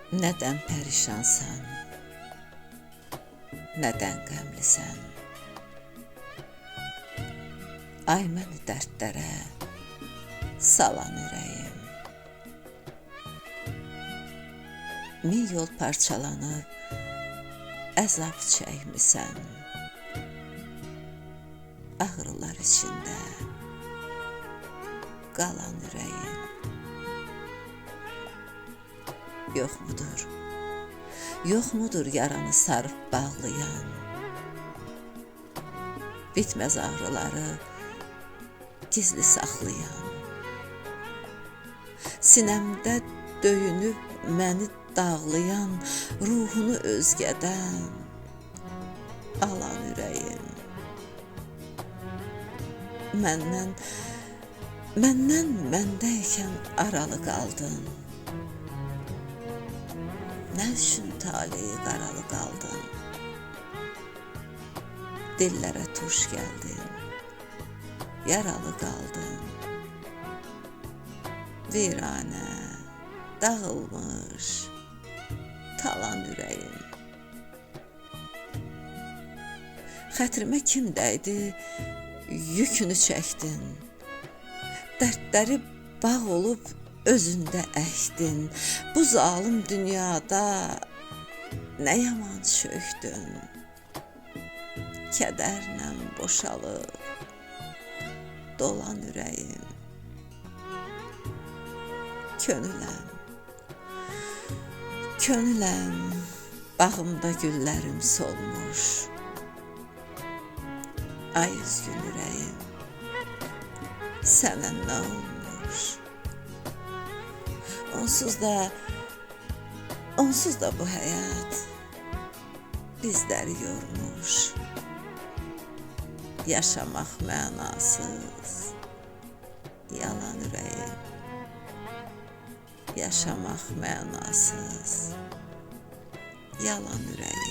Nədən pərişansan, nədən qəmlisən? Ay məni dərdlərə salan ürəyim. Min yol parçalanıb əzab çəkmisən. Ağrılar içində qalan ürəyim. Yox mudur yaranı sarıb bağlayan, bitməz ağrıları gizli saxlayan, sinəmdə döyünüb məni dağlayan, ruhunu özgədən alan ürəyim. Məndən məndəykən aralı qaldın. Nə üçün taleyi qaralı qaldın? Dillərə tuş gəldin, yaralı qaldın. Viranə, dağılmış, talan ürəyim. Xətrimə kim dəydi, yükünü çəkdin. Dərdləri bağ olub özündə əkdin. Bu zalım dünyada nə yaman çökdün. Kədərlə boşalıb dolan ürəyim. Könüləm, bağımda güllərim solmuş. Ay üzgün ürəyim, sənə nə olmuş? Onsuz da bu həyat bizləri yormuş. Yaşamaq mənasız, yalan ürəyim. Yaşamaq mənasız, yalan ürəyim.